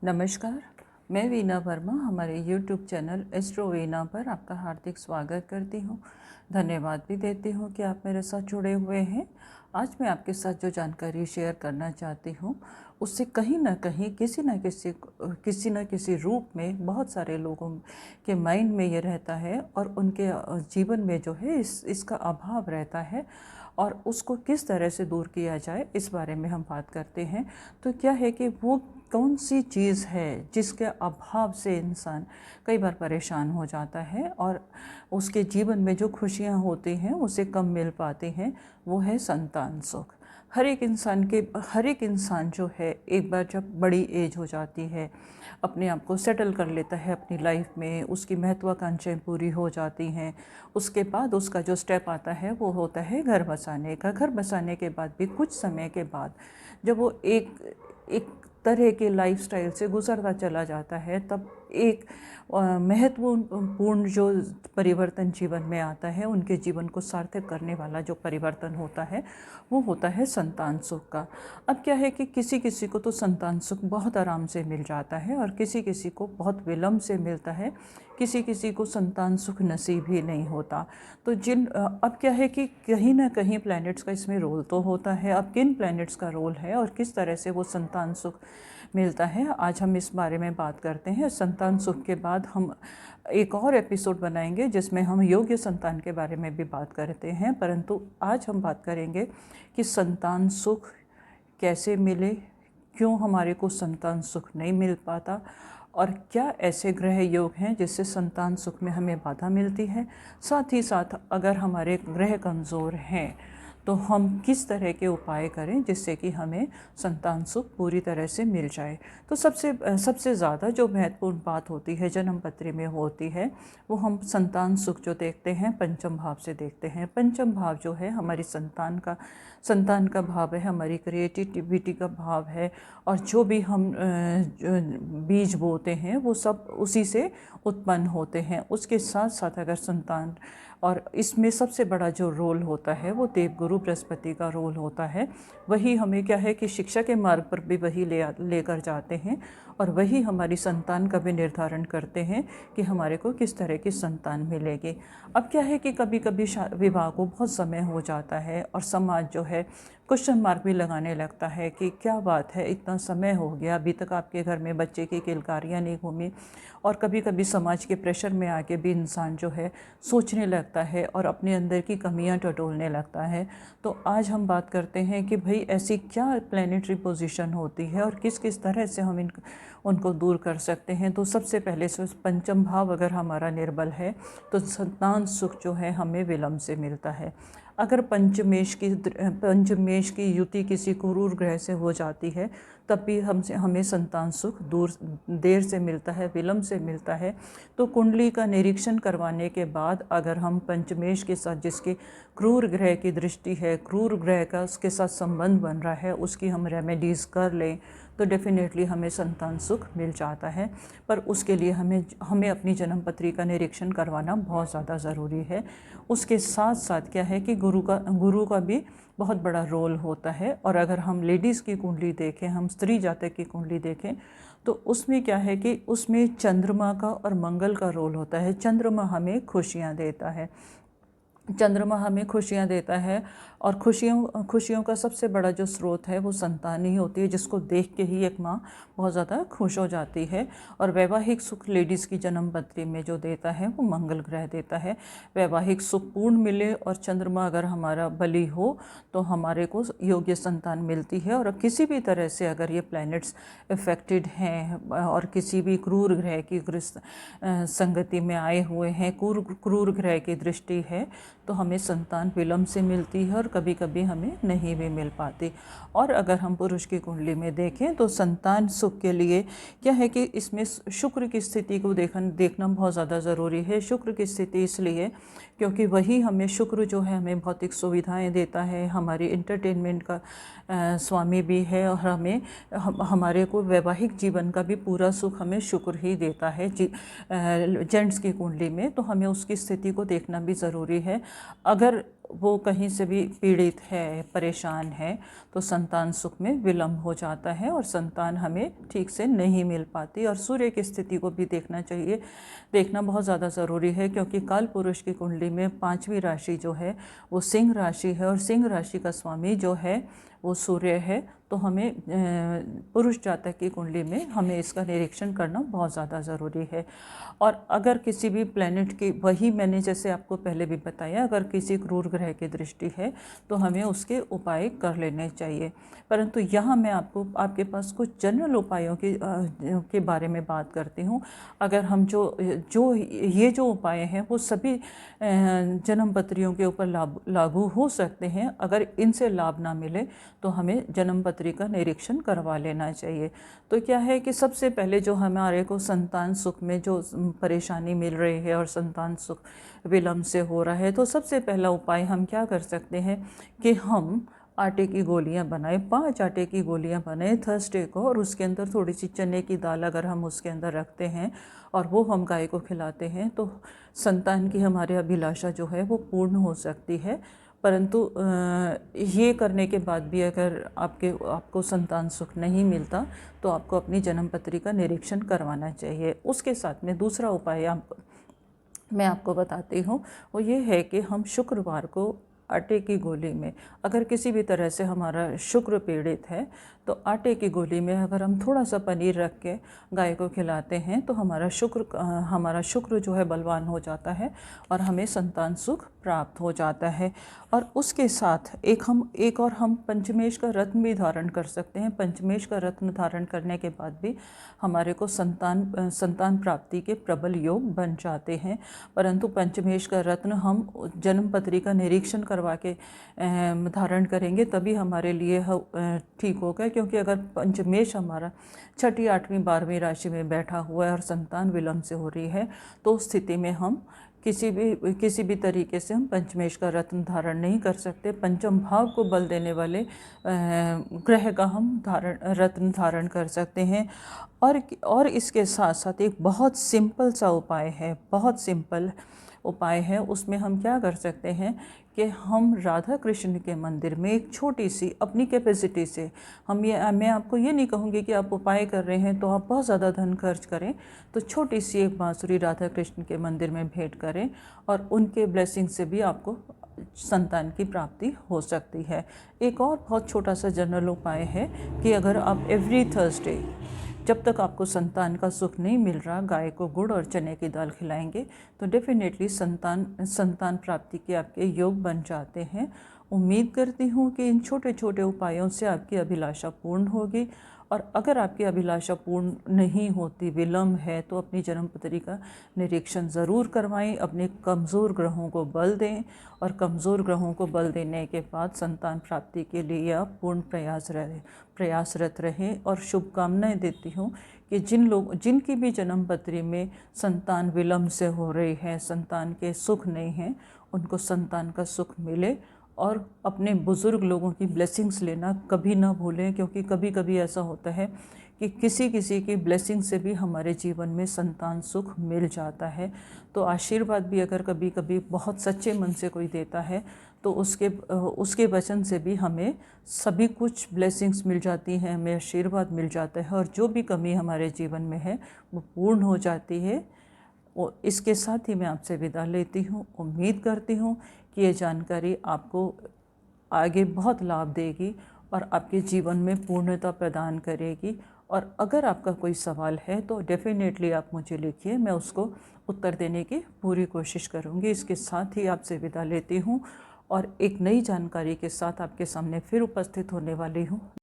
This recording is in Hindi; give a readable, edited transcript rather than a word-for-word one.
नमस्कार, मैं वीना वर्मा हमारे YouTube चैनल एस्ट्रो वीना पर आपका हार्दिक स्वागत करती हूँ। धन्यवाद भी देती हूँ कि आप मेरे साथ जुड़े हुए हैं। आज मैं आपके साथ जो जानकारी शेयर करना चाहती हूँ उससे कहीं ना कहीं किसी न किसी रूप में बहुत सारे लोगों के माइंड में ये रहता है और उनके जीवन में जो है इसका अभाव रहता है और उसको किस तरह से दूर किया जाए इस बारे में हम बात करते हैं। तो क्या है कि वो कौन सी चीज़ है जिसके अभाव से इंसान कई बार परेशान हो जाता है और उसके जीवन में जो खुशियाँ होती हैं उसे कम मिल पाती हैं, वो है संतान सुख। हर एक इंसान जो है एक बार जब बड़ी एज हो जाती है, अपने आप को सेटल कर लेता है अपनी लाइफ में, उसकी महत्वाकांक्षाएं पूरी हो जाती हैं, उसके बाद उसका जो स्टेप आता है वो होता है घर बसाने का। घर बसाने के बाद भी कुछ समय के बाद जब वो एक एक तरह के लाइफस्टाइल से गुजरता चला जाता है, तब एक महत्वपूर्ण जो परिवर्तन जीवन में आता है, उनके जीवन को सार्थक करने वाला जो परिवर्तन होता है वो होता है संतान सुख का। अब क्या है कि किसी किसी को तो संतान सुख बहुत आराम से मिल जाता है और किसी किसी को बहुत विलम्ब से मिलता है, किसी किसी को संतान सुख नसीब ही नहीं होता। तो अब क्या है कि कहीं ना कहीं प्लैनेट्स का इसमें रोल तो होता है। अब किन प्लैनेट्स का रोल है और किस तरह से वो संतान सुख मिलता है, आज हम इस बारे में बात करते हैं। संतान सुख के बाद हम एक और एपिसोड बनाएंगे जिसमें हम योग्य संतान के बारे में भी बात करते हैं, परंतु आज हम बात करेंगे कि संतान सुख कैसे मिले, क्यों हमारे को संतान सुख नहीं मिल पाता और क्या ऐसे ग्रह योग हैं जिससे संतान सुख में हमें बाधा मिलती है। साथ ही साथ अगर हमारे ग्रह कमज़ोर हैं तो हम किस तरह के उपाय करें जिससे कि हमें संतान सुख पूरी तरह से मिल जाए। तो सबसे ज़्यादा जो महत्वपूर्ण बात होती है जन्म पत्री में होती है, वो हम संतान सुख जो देखते हैं पंचम भाव से देखते हैं। पंचम भाव जो है हमारी संतान का भाव है, हमारी क्रिएटिविटी का भाव है और जो भी हम बीज बोते हैं वो सब उसी से उत्पन्न होते हैं। उसके साथ साथ अगर संतान, और इसमें सबसे बड़ा जो रोल होता है वो देवगुरु बृहस्पति का रोल होता है। वही हमें क्या है कि शिक्षा के मार्ग पर भी वही लेकर जाते हैं और वही हमारी संतान का भी निर्धारण करते हैं कि हमारे को किस तरह की संतान मिलेगी। अब क्या है कि कभी कभी विवाह को बहुत समय हो जाता है और समाज जो है क्वेश्चन मार्क भी लगाने लगता है कि क्या बात है, इतना समय हो गया, अभी तक आपके घर में बच्चे की किलकारियाँ नहीं घूमी। और कभी कभी समाज के प्रेशर में आके भी इंसान जो है सोचने लगता है और अपने अंदर की कमियां टटोलने लगता है। तो आज हम बात करते हैं कि भाई ऐसी क्या प्लैनेटरी पोजीशन होती है और किस किस तरह से हम उनको दूर कर सकते हैं। तो सबसे पहले से पंचम भाव अगर हमारा निर्बल है तो संतान सुख जो है हमें विलम्ब से मिलता है। अगर पंचमेश की युति किसी क्रूर ग्रह से हो जाती है तब भी हमें संतान सुख देर से मिलता है, विलम्ब से मिलता है। तो कुंडली का निरीक्षण करवाने के बाद अगर हम पंचमेश के साथ जिसकी क्रूर ग्रह की दृष्टि है, क्रूर ग्रह का उसके साथ संबंध बन रहा है, उसकी हम रेमेडीज़ कर लें तो डेफिनेटली हमें संतान सुख मिल जाता है। पर उसके लिए हमें अपनी जन्म पत्री का निरीक्षण करवाना बहुत ज़्यादा ज़रूरी है। उसके साथ साथ क्या है कि गुरु का भी बहुत बड़ा रोल होता है। और अगर हम लेडीज़ की कुंडली देखें, हम स्त्री जातक की कुंडली देखें, तो उसमें क्या है कि उसमें चंद्रमा का और मंगल का रोल होता है। चंद्रमा हमें खुशियाँ देता है, चंद्रमा हमें खुशियाँ देता है और खुशियों का सबसे बड़ा जो स्रोत है वो संतान ही होती है, जिसको देख के ही एक माँ बहुत ज़्यादा खुश हो जाती है। और वैवाहिक सुख लेडीज़ की जन्म पत्री में जो देता है वो मंगल ग्रह देता है। वैवाहिक सुख पूर्ण मिले और चंद्रमा अगर हमारा बली हो तो हमारे को योग्य संतान मिलती है। और किसी भी तरह से अगर ये प्लैनेट्स इफेक्टेड हैं और किसी भी क्रूर ग्रह की संगति में आए हुए हैं, क्रूर ग्रह की दृष्टि है, तो हमें संतान विलम्ब से मिलती है और कभी कभी हमें नहीं भी मिल पाती। और अगर हम पुरुष की कुंडली में देखें तो संतान सुख के लिए क्या है कि इसमें शुक्र की स्थिति को देखना बहुत ज़्यादा ज़रूरी है। शुक्र की स्थिति इसलिए क्योंकि वही हमें, शुक्र जो है हमें भौतिक सुविधाएं देता है, हमारी इंटरटेनमेंट का स्वामी भी है और हमारे को वैवाहिक जीवन का भी पूरा सुख हमें शुक्र ही देता है। जेंट्स की कुंडली में तो हमें उसकी स्थिति को देखना भी ज़रूरी है। अगर वो कहीं से भी पीड़ित है, परेशान है, तो संतान सुख में विलम्ब हो जाता है और संतान हमें ठीक से नहीं मिल पाती। और सूर्य की स्थिति को भी देखना चाहिए, देखना बहुत ज़्यादा ज़रूरी है, क्योंकि काल पुरुष की कुंडली में 5वीं राशि जो है वो सिंह राशि है और सिंह राशि का स्वामी जो है वो सूर्य है। तो हमें पुरुष जातक की कुंडली में हमें इसका निरीक्षण करना बहुत ज़्यादा ज़रूरी है। और अगर किसी भी प्लैनेट की, वही मैंने जैसे आपको पहले भी बताया, अगर किसी क्रूर ग्रह की दृष्टि है तो हमें उसके उपाय कर लेने चाहिए। परंतु यहाँ मैं आपको आपके पास कुछ जनरल उपायों के बारे में बात करती हूँ। अगर हम ये जो उपाय हैं वो सभी जन्म पत्रियों के ऊपर लागू हो सकते हैं। अगर इनसे लाभ ना मिले तो हमें जन्म पत्री का निरीक्षण करवा लेना चाहिए। तो क्या है कि सबसे पहले जो हमारे को संतान सुख में जो परेशानी मिल रही है और संतान सुख विलम्ब से हो रहा है, तो सबसे पहला उपाय हम क्या कर सकते हैं कि हम आटे की गोलियां बनाएं, 5 आटे की गोलियां बनाएं थर्सडे को, और उसके अंदर थोड़ी सी चने की दाल अगर हम उसके अंदर रखते हैं और वो हम गाय को खिलाते हैं तो संतान की हमारी अभिलाषा जो है वो पूर्ण हो सकती है। परंतु ये करने के बाद भी अगर आपको संतान सुख नहीं मिलता तो आपको अपनी जन्म पत्री का निरीक्षण करवाना चाहिए। उसके साथ में दूसरा उपाय मैं आपको बताती हूँ, वो ये है कि हम शुक्रवार को आटे की गोली में, अगर किसी भी तरह से हमारा शुक्र पीड़ित है तो आटे की गोली में अगर हम थोड़ा सा पनीर रख के गाय को खिलाते हैं तो हमारा शुक्र जो है बलवान हो जाता है और हमें संतान सुख प्राप्त हो जाता है। और उसके साथ एक और हम पंचमेश का रत्न भी धारण कर सकते हैं। पंचमेश का रत्न धारण करने के बाद भी हमारे को संतान प्राप्ति के प्रबल योग बन जाते हैं। परंतु पंचमेश का रत्न हम जन्म पत्री का निरीक्षण करवा के धारण करेंगे तभी हमारे लिए ठीक होगा, क्योंकि अगर पंचमेश हमारा 6ठी 8वीं 12वीं राशि में बैठा हुआ है और संतान विलम्ब से हो रही है तो उस स्थिति में हम किसी भी तरीके से हम पंचमेश का रत्न धारण नहीं कर सकते। पंचम भाव को बल देने वाले ग्रह का हम रत्न धारण कर सकते हैं। और इसके साथ साथ एक बहुत सिंपल सा उपाय है, बहुत सिंपल उपाय है। उसमें हम क्या कर सकते हैं कि हम राधा कृष्ण के मंदिर में एक छोटी सी अपनी कैपेसिटी से मैं आपको ये नहीं कहूँगी कि आप उपाय कर रहे हैं तो आप बहुत ज़्यादा धन खर्च करें, तो छोटी सी एक बांसुरी राधा कृष्ण के मंदिर में भेंट करें और उनके ब्लेसिंग से भी आपको संतान की प्राप्ति हो सकती है। एक और बहुत छोटा सा जनरल उपाय है कि अगर आप एवरी थर्सडे, जब तक आपको संतान का सुख नहीं मिल रहा, गाय को गुड़ और चने की दाल खिलाएंगे तो डेफिनेटली संतान प्राप्ति के आपके योग बन जाते हैं। उम्मीद करती हूँ कि इन छोटे छोटे उपायों से आपकी अभिलाषा पूर्ण होगी। और अगर आपकी अभिलाषा पूर्ण नहीं होती, विलम्ब है, तो अपनी जन्म पत्री का निरीक्षण ज़रूर करवाएं, अपने कमज़ोर ग्रहों को बल दें और कमज़ोर ग्रहों को बल देने के बाद संतान प्राप्ति के लिए आप पूर्ण प्रयासरत रहें। और शुभकामनाएं देती हूँ कि जिनकी भी जन्म पत्री में संतान विलम्ब से हो रही है, संतान के सुख नहीं हैं, उनको संतान का सुख मिले। और अपने बुज़ुर्ग लोगों की ब्लेसिंग्स लेना कभी ना भूलें, क्योंकि कभी कभी ऐसा होता है कि किसी की ब्लेसिंग से भी हमारे जीवन में संतान सुख मिल जाता है। तो आशीर्वाद भी अगर कभी कभी बहुत सच्चे मन से कोई देता है तो उसके वचन से भी हमें सभी कुछ ब्लेसिंग्स मिल जाती हैं, हमें आशीर्वाद मिल जाता है और जो भी कमी हमारे जीवन में है वो पूर्ण हो जाती है। और इसके साथ ही मैं आपसे विदा लेती हूँ। उम्मीद करती हूँ कि ये जानकारी आपको आगे बहुत लाभ देगी और आपके जीवन में पूर्णता प्रदान करेगी। और अगर आपका कोई सवाल है तो डेफिनेटली आप मुझे लिखिए, मैं उसको उत्तर देने की पूरी कोशिश करूँगी। इसके साथ ही आपसे विदा लेती हूँ और एक नई जानकारी के साथ आपके सामने फिर उपस्थित होने वाली हूँ।